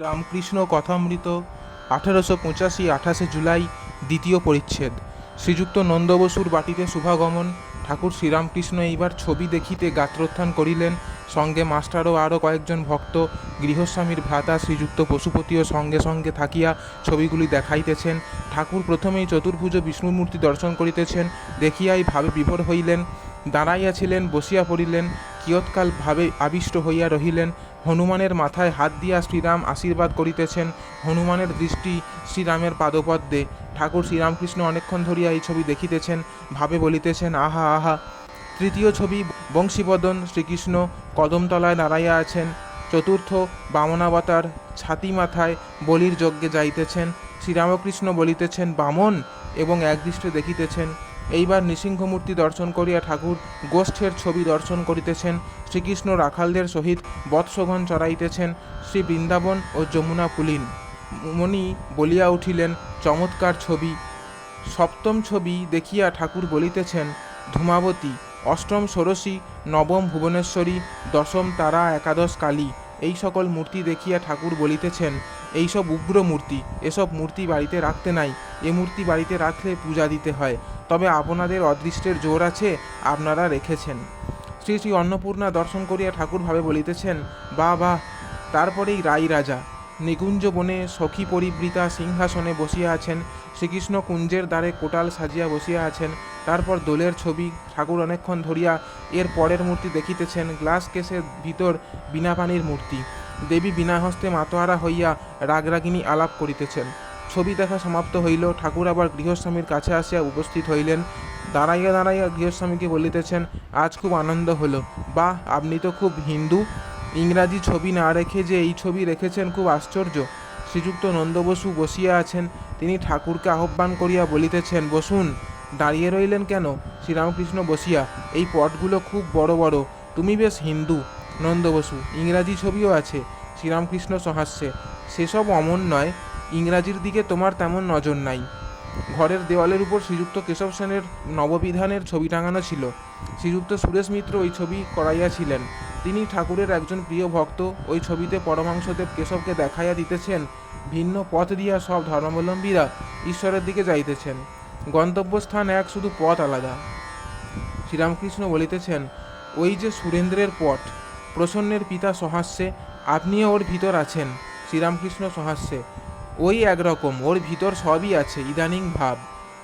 রামকৃষ্ণ কথামৃত 1885 28 জুলাই দ্বিতীয় পরিচ্ছেদ। শ্রীযুক্ত নন্দ বসুর বাটিতে শুভাগমন। ঠাকুর শ্রীরামকৃষ্ণ এইবার ছবি দেখিতে গাত্রোত্থান করিলেন। সঙ্গে মাস্টার ও আরও কয়েকজন ভক্ত, গৃহস্বামীর ভ্রাতা শ্রীযুক্ত পশুপতিও সঙ্গে সঙ্গে থাকিয়া ছবিগুলি দেখাইতেছেন। ঠাকুর প্রথমেই চতুর্ভুজ বিষ্ণুমূর্তি দর্শন করিতেছেন, দেখিয়াই ভাবে বিভোর হইলেন। দাঁড়াইয়াছিলেন, বসিয়া পড়িলেন, কিয়ৎকাল ভাবে আবিষ্ট হইয়া রহিলেন। হনুমানের মাথায় হাত দিয়া শ্রীরাম আশীর্বাদ করিতেছেন। হনুমানের দৃষ্টি শ্রীরামের পাদপদ্মে। ঠাকুর শ্রীরামকৃষ্ণ অনেকক্ষণ ধরিয়া এই ছবি দেখিতেছেন, ভাবে বলিতেছেন, আহা আহা। তৃতীয় ছবি, বংশীবদন শ্রীকৃষ্ণ কদমতলায় দাঁড়াইয়া আছেন। চতুর্থ, বামনাবতার ছাতি মাথায় বলির যজ্ঞে যাইতেছেন। শ্রীরামকৃষ্ণ বলিতেছেন, বামন, এবং একদৃষ্টে দেখিতেছেন। এইবার নৃসিংহমূর্তি দর্শন করিয়া ঠাকুর গোষ্ঠের ছবি দর্শন করিতেছেন। শ্রীকৃষ্ণ রাখালদের সহিত বৎসগণ চড়াইতেছেন। শ্রী বৃন্দাবন ও যমুনা পুলিন। মণি বলিয়া উঠিলেন, চমৎকার ছবি। সপ্তম ছবি দেখিয়া ঠাকুর বলিতেছেন, ধূমাবতী, অষ্টম ষোড়শী, নবম ভুবনেশ্বরী, দশম তারা, একাদশ কালী। এই সকল মূর্তি দেখিয়া ঠাকুর বলিতেছেন, এইসব উগ্র মূর্তি, এসব মূর্তি বাড়িতে রাখতে নাই। এ মূর্তি বাড়িতে রাখলে পূজা দিতে হয়। তবে আপনাদের অদৃষ্টের জোর আছে, আপনারা রেখেছেন। শ্রী শ্রী অন্নপূর্ণা দর্শন করিয়া ঠাকুর ভাবে বলিতেছেন, বাহ বাহ। তারপরেই রাই রাজা নিকুঞ্জ বনে সখী পরিবৃতা সিংহাসনে বসিয়া আছেন। শ্রীকৃষ্ণ কুঞ্জের দ্বারে কোটাল সাজিয়া বসিয়া আছেন। তারপর দোলের ছবি। ঠাকুর অনেকক্ষণ ধরিয়া এর পরের মূর্তি দেখিতেছেন, গ্লাস কেসের ভিতর বীণাপাণির মূর্তি। দেবী বীণাহস্তে মাতোয়ারা হইয়া রাগরাগিনী আলাপ করিতেছেন। ছবি দেখা সমাপ্ত হইল। ঠাকুর আবার গৃহস্বামীর কাছে আসিয়া উপস্থিত হইলেন। দাঁড়াইয়া দাঁড়াইয়া গৃহস্বামীকে বলিতেছেন, আজ খুব আনন্দ হলো। বাহ, আপনি তো খুব হিন্দু। ইংরাজি ছবি না রেখে যে এই ছবি রেখেছেন, খুব আশ্চর্য। শ্রীযুক্ত নন্দ বসু বসিয়া আছেন। তিনি ঠাকুরকে আহ্বান করিয়া বলিতেছেন, বসুন। দাঁড়িয়ে রইলেন কেন? শ্রীরামকৃষ্ণ বসিয়া, এই পটগুলো খুব বড় বড়। তুমি বেশ হিন্দু। নন্দ বসু, ইংরাজি ছবিও আছে। শ্রীরামকৃষ্ণ সহাস্যে, সেসব অমন নয়। ইংরাজির দিকে তোমার তেমন নজর নাই। ঘরের দেওয়ালের উপর শ্রীযুক্ত কেশব সেনের নববিধানের ছবি টাঙানো ছিল। শ্রীযুক্ত সুরেশ মিত্র ওই ছবি করাইয়াছিলেন। তিনি ঠাকুরের একজন প্রিয় ভক্ত। ওই ছবিতে পরমাংশদেব কেশবকে দেখাইয়া দিতেছেন, ভিন্ন পথ দিয়া সব ধর্মাবলম্বীরা ঈশ্বরের দিকে যাইতেছেন। গন্তব্যস্থান এক, শুধু পথ আলাদা। শ্রীরামকৃষ্ণ বলিতেছেন, ওই যে সুরেন্দ্রের পট। প্রসন্নের পিতা সহাস্যে, আপনিও ওর ভিতর আছেন। শ্রীরামকৃষ্ণ সহাস্যে, ওই একরকম, ওর ভিতর সবই আছে, ইদানিং ভাব।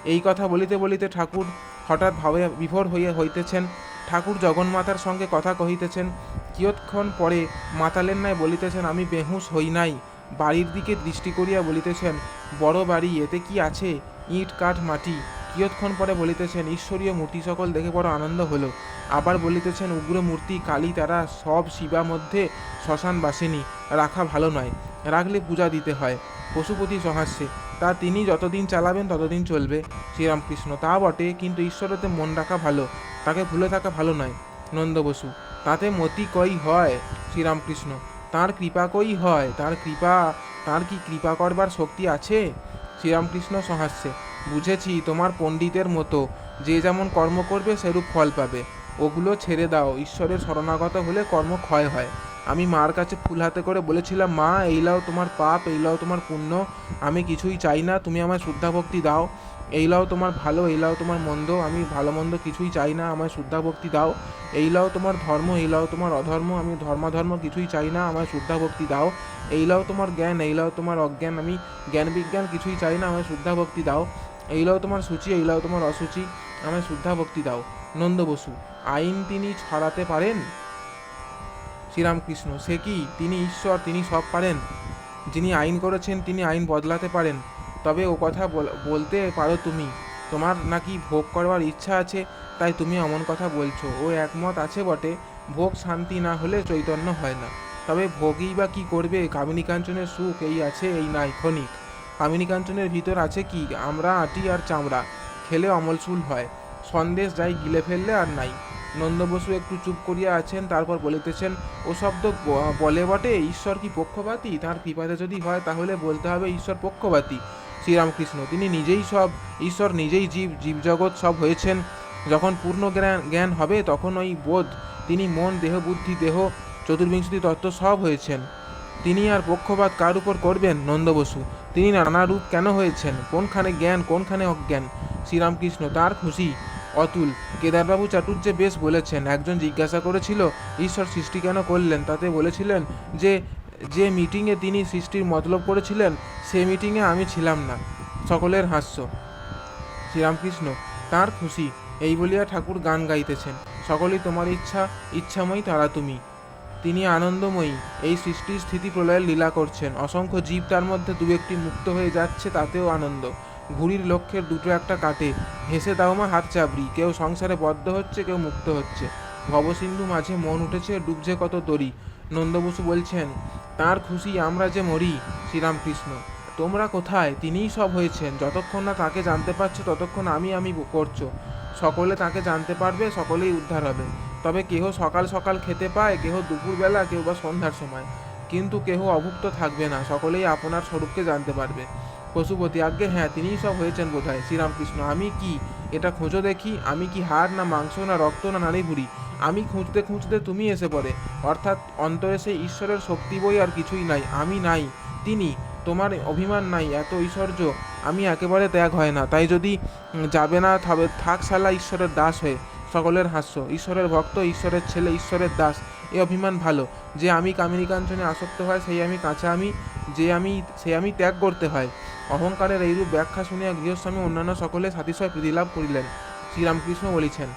এই কথা বলিতে বলিতে ঠাকুর হঠাৎ ভাবে বিভোর হইতেছেন। ঠাকুর জগন্মাতার সঙ্গে কথা কহিতেছেন। কিয়ৎক্ষণ পরে মাতালের ন্যায় বলিতেছেন, আমি বেহুশ হই নাই। বাড়ির দিকে দৃষ্টি করিয়া বলিতেছেন, বড় বাড়ি, এতে কি আছে? ইট কাঠ মাটি। কিয়ৎক্ষণ পরে বলিতেছেন, ঈশ্বরীয় মূর্তি সকল দেখে বড় আনন্দ হলো। আবার বলিতেছেন, উগ্র মূর্তি, কালী, তারা সব শিবা মধ্যে শ্মশানবাসিনী, রাখা ভালো নয়। রাখলে পূজা দিতে হয়। পশুপতি সহাস্যে, তা তিনি যতদিন চালাবেন ততদিন চলবে। শ্রীরামকৃষ্ণ, তা বটে, কিন্তু ঈশ্বরেতে মন রাখা ভালো, তাকে ভুলে থাকা ভালো নয়। নন্দ বসু, তাতে মতি কই হয়? শ্রীরামকৃষ্ণ, তাঁর কৃপা কই হয়? তাঁর কি কৃপা করবার শক্তি আছে? শ্রীরামকৃষ্ণ সহাস্যে, বুঝেছি, তোমার পণ্ডিতের মতো, যে যেমন কর্ম করবে সেরূপ ফল পাবে। ওগুলো ছেড়ে দাও। ঈশ্বরের শরণাগত হলে কর্ম ক্ষয় হয়। আমি মার কাছে ফুল হাতে করে বলেছিলাম, মা, এই লাও তোমার পাপ, এই লাও তোমার পুণ্য, আমি কিছুই চাই না, তুমি আমায় শুদ্ধা ভক্তি দাও। এই লাও তোমার ভালো, এই লাও তোমার মন্দ, আমি ভালো মন্দ কিছুই চাই না, আমায় শুদ্ধা ভক্তি দাও। এই লাও তোমার ধর্ম, এই লাও তোমার অধর্ম, আমি ধর্মাধর্ম কিছুই চাই না, আমায় শুদ্ধা ভক্তি দাও। এই লাও তোমার জ্ঞান, এই লাও তোমার অজ্ঞান, আমি জ্ঞান বিজ্ঞান কিছুই চাই না, আমায় শুদ্ধা ভক্তি দাও। এই লাও তোমার সূচি, এই লাও তোমার অসুচি, আমায় শুদ্ধা ভক্তি দাও। নন্দ বসু, আইন তিনি ছড়াতে পারেন? শ্রীরামকৃষ্ণ, সে কি, তিনি ঈশ্বর, তিনি সব পারেন। যিনি আইন করেছেন তিনি আইন বদলাতে পারেন। তবে ও কথা বলতে পারো তুমি। তোমার নাকি ভোগ করবার ইচ্ছা আছে, তাই তুমি অমন কথা বলছো। ও একমত আছে বটে, ভোগ শান্তি না হলে চৈতন্য হয় না। তবে ভোগই বা কী করবে? কামিনী কাঞ্চনের সুখ এই আছে, এই নাই, ক্ষণিক। কামিনী কাঞ্চনের ভিতর আছে কি? আমরা আটি আর চামড়া, খেলে অমলসুল হয়। সন্দেশ যাই গিলে ফেললে আর নাই। নন্দ বসু একটু চুপ করিয়া আছেন, তারপর বলিতেছেন, ও শব্দ বলে বটে, ঈশ্বর কি পক্ষপাতী? তাঁর কৃপাতে যদি হয় তাহলে বলতে হবে ঈশ্বর পক্ষপাতী। শ্রীরামকৃষ্ণ, তিনি নিজেই সব, ঈশ্বর নিজেই জীব, জীবজগৎ সব হয়েছেন। যখন পূর্ণ জ্ঞান হবে তখন ওই বোধ, তিনি মন, দেহ, বুদ্ধি, দেহ, চতুর্বিংশতি তত্ত্ব সব হয়েছেন। তিনি আর পক্ষপাত কার উপর করবেন? নন্দ বসু। তিনি নানা রূপ কেন হয়েছেন? কোনখানে জ্ঞান, কোনখানে অজ্ঞান? শ্রীরামকৃষ্ণ। তার খুশি। অতুল। কেদারবাবু চাটুর্যে বেশ বলেছেন। একজন জিজ্ঞাসা করেছিল ঈশ্বর সৃষ্টি কেন করলেন, তাতে বলেছিলেন যে যে মিটিংয়ে তিনি সৃষ্টির মতলব করেছিলেন সে মিটিংয়ে আমি ছিলাম না। সকলের হাস্য। শ্রীরামকৃষ্ণ। তার খুশি। এই বলিয়া ঠাকুর গান গাইতেছেন। সকলেই তোমার ইচ্ছা, ইচ্ছাময়ী তারা তুমি। তিনি আনন্দময়ী। এই সৃষ্টির স্থিতি প্রলয়ের লীলা করছেন। অসংখ্য জীব তার মধ্যে দু একটি মুক্ত হয়ে যাচ্ছে, তাতেও আনন্দ। ঘুড়ির লক্ষ্যের দুটো একটা কাটে। হেসে দাও মা হাত চাবড়ি। কেউ সংসারে বদ্ধ হচ্ছে, কেউ মুক্ত হচ্ছে। ভবসিন্ধু মাঝে মন উঠেছে, ডুবছে কত তরি। নন্দবসু বলছেন তার খুশি আমরা যে মরি। শ্রীরামকৃষ্ণ। তোমরা কোথায়? তিনিই সব হয়েছেন। যতক্ষণ না তাকে জানতে পারছো ততক্ষণ আমি করছো। সকলে তাকে জানতে পারবে, সকলেই উদ্ধার হবে। তবে কেহ সকাল সকাল খেতে পায়, কেহ দুপুরবেলা, কেউ বা সন্ধ্যার সময়, কিন্তু কেহ অভুক্ত থাকবে না। সকলেই আপনার স্বরূপকে জানতে পারবে। পশুপতি। আজ্ঞে হ্যাঁ, তিনিই সব হয়েছেন বোধহয়। শ্রীরামকৃষ্ণ। আমি কি? এটা খোঁজো দেখি। আমি কি হাড়, না মাংস, না রক্ত, না নাড়ি ভুড়ি? আমি খুঁজতে খুঁজতে তুমি এসে পড়ে। অর্থাৎ অন্তরে সেই ঈশ্বরের শক্তি বই আর কিছুই নাই। আমি নাই, তিনি। তোমার অভিমান নাই, এত ঐশ্বর্য আমি একেবারে ত্যাগ হয় না। তাই যদি যাবে না তবে থাক শালা ঈশ্বরের দাস হয়ে। সকলের হাস্য। ঈশ্বরের ভক্ত, ঈশ্বরের ছেলে, ঈশ্বরের দাস, এ অভিমান ভালো। যে আমি কামিনী কাঞ্চনে আসক্ত হয় সেই আমি কাঁচা আমি, সে আমি ত্যাগ করতে হয়। অহংকারের এইরূপ ব্যাখ্যা শুনিয়া গৃহস্বামী অন্যান্য সকলে সাতিশয় প্রীতিলাভ করিলেন। শ্রীরামকৃষ্ণ বলিছেন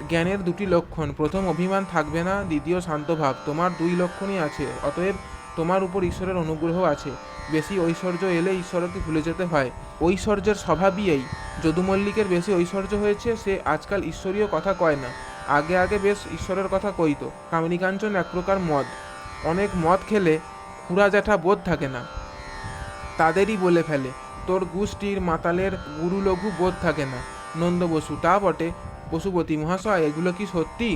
জ্ঞানের দুটি লক্ষণ। প্রথম অভিমান থাকবে না, দ্বিতীয় শান্তভাব। তোমার দুই লক্ষণই আছে, অতএব তোমার উপর ঈশ্বরের অনুগ্রহ আছে। বেশি ঐশ্বর্য এলে ঈশ্বরকে ভুলে যেতে হয়। ঐশ্বর্যের স্বভাবই এই। যদু মল্লিকের বেশি ঐশ্বর্য হয়েছে, সে আজকাল ঈশ্বরীয় কথা কয় না। আগে আগে বেশ ঈশ্বরের কথা কইত। কামিনী কাঞ্চন এক প্রকার মদ। অনেক মদ খেলে খুড়া জ্যাঠা বোধ থাকে না, তাদেরই বলে ফেলে। তোর গোষ্ঠীর মাতালের গুরু লঘু বোধ থাকে না। নন্দ বসু। তা বটে। পশুপতি মহাশয়, এগুলো কি সত্যি?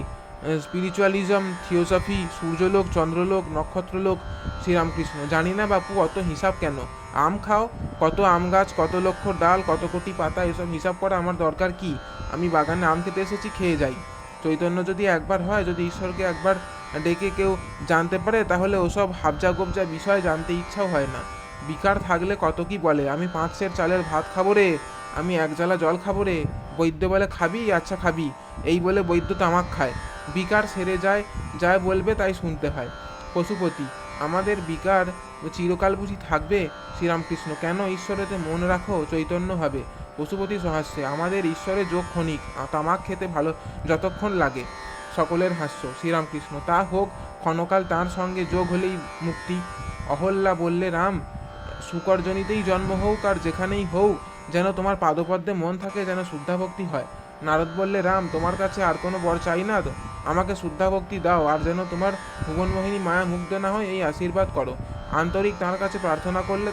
স্পিরিচুয়ালিজম, থিওসফি, সূর্যলোক, চন্দ্রলোক, নক্ষত্রলোক। শ্রীরামকৃষ্ণ। জানি না বাপু, অত হিসাব কেন? আম খাও। কত আম গাছ, কত লক্ষ ডাল, কত কোটি পাতা, এসব হিসাব করা আমার দরকার কি? আমি বাগানে আম খেতে এসেছি, খেয়ে যাই। চৈতন্য যদি একবার হয়, যদি ঈশ্বরকে একবার ডেকে কেউ জানতে পারে, তাহলে ওসব হাবজা গোবজা বিষয় জানতে ইচ্ছাও হয় না। বিকার থাকলে কত কি বলে। আমি 5 সের চালের ভাত খাবো রে, আমি 1 জালা জল খাবো রে। বৈদ্য বলে খাবি? আচ্ছা খাবি। এই বলে বৈদ্য তামাক খায়। বিকার সেরে যায়, যায় বলবে তাই শুনতে হয়। পশুপতি। আমাদের বিকার চিরকাল বুঝি থাকবে? শ্রীরামকৃষ্ণ। কেন? ঈশ্বরেতে মন রাখো, চৈতন্য হবে। পশুপতি সহাস্যে। আমাদের ঈশ্বরে যোগ ক্ষণিক, তামাক খেতে ভালো যতক্ষণ লাগে। সকলের হাস্য। শ্রীরামকৃষ্ণ। তা হোক, ক্ষণকাল তাঁর সঙ্গে যোগ হলেই মুক্তি। অহল্যা বললে রাম, শুকরজনিতেই জন্ম হোক আর যেখানেই হোক, যেন তোমার পাদপদ্মে মন থাকে, যেন শুদ্ধাভক্তি হয়। নারদ বললে রাম, তোমার কাছে আর কোনো বর চাই না তো, আমাকে শুদ্ধাভক্তি দাও, আর যেন তোমার ভুবনমোহিনী মায়া মুগ্ধ না হয় এই আশীর্বাদ করো। আন্তরিক তাঁর কাছে প্রার্থনা করলে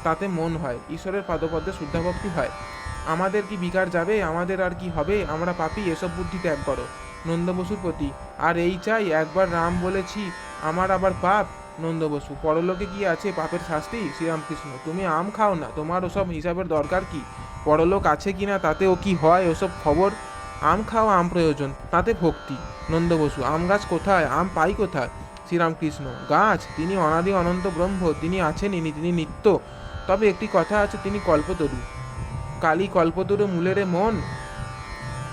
তাতে মন হয়, ঈশ্বরের পাদপদ্মে শুদ্ধাভক্তি হয়। আমাদের কি বিকার যাবে? আমাদের আর কি হবে? আমরা পাপী, এসব বুদ্ধি ত্যাগ করো। নন্দ বসুর প্রতি। আর এই চাই, একবার রাম বলেছি, আমার আবার পাপ। নন্দ বসু। পরলোকে কি আছে পাপের শাস্তি? শ্রীরামকৃষ্ণ। তুমি আম খাও না, তোমার ওসব হিসাবের দরকার কি? পরলোক আছে কি না তাতে ও কি হয় ওসব খবর? আম খাও, আম প্রয়োজন, তাতে ভক্তি। নন্দ বসু। আম গাছ কোথায়? আম পাই কোথায়? শ্রীরামকৃষ্ণ। গাছ? তিনি অনাদি অনন্ত ব্রহ্ম, তিনি আছেনই, তিনি নিত্য। তবে একটি কথা আছে, তিনি কল্পতরু। কালী কল্পতরু মূলেরে মন,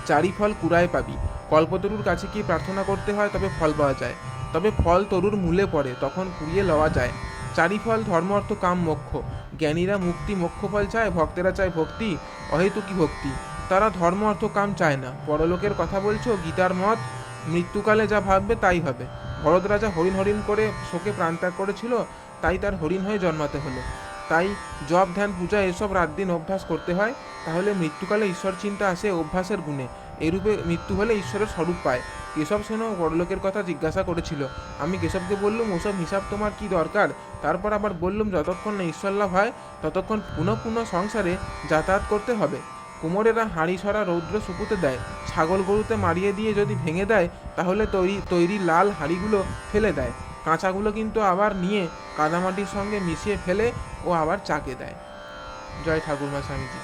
চারি ফল কুড়ায় পাবি। কল্পতরুর কাছে কি প্রার্থনা করতে হয়, তবে ফল পাওয়া যায়। তবে ফল তরুর মূলে পড়ে, তখন কুড়িয়ে লওয়া যায়। চারি ফল ধর্ম, অর্থ, কাম, মোক্ষ। জ্ঞানীরা মুক্তি, মোক্ষ ফল চায়, ভক্তেরা চায় ভক্তি, অহেতুকী ভক্তি। তারা ধর্ম, অর্থ, কাম চায় না। পরলোকের কথা বলছো? গীতার মত, মৃত্যুকালে যা ভাববে তাই হবে। ভরত রাজা হরিণ হরিণ করে শোকে প্রাণত্যাগ করেছিল, তাই তার হরিণ হয়ে জন্মাতে হলো। তাই জপ, ধ্যান, পূজা এসব রাত দিন অভ্যাস করতে হয়। তাহলে মৃত্যুকালে ঈশ্বর চিন্তা আসে অভ্যাসের গুণে। এরূপে মৃত্যু হলে ঈশ্বরের স্বরূপ পায়। কেশব সেনও বড়লোকের কথা জিজ্ঞাসা করেছিল। আমি কেশবকে বললুম, ওসব হিসাব তোমার কি দরকার? তারপর আবার বললুম, যতক্ষণ না ঈশ্বর লাভ হয় ততক্ষণ পুনঃ পুনঃ সংসারে যাতায়াত করতে হবে। কুমোরেরা হাঁড়ি ছড়া রৌদ্র শুকুতে দেয়, ছাগল গরুতে মারিয়ে দিয়ে যদি ভেঙে দেয়, তাহলে তৈরি লাল হাঁড়িগুলো ফেলে দেয়। কাঁচাগুলো কিন্তু আবার নিয়ে কাদামাটির সঙ্গে মিশিয়ে ফেলে ও আবার চাকে দেয়। জয় ঠাকুরমা স্বামীজি।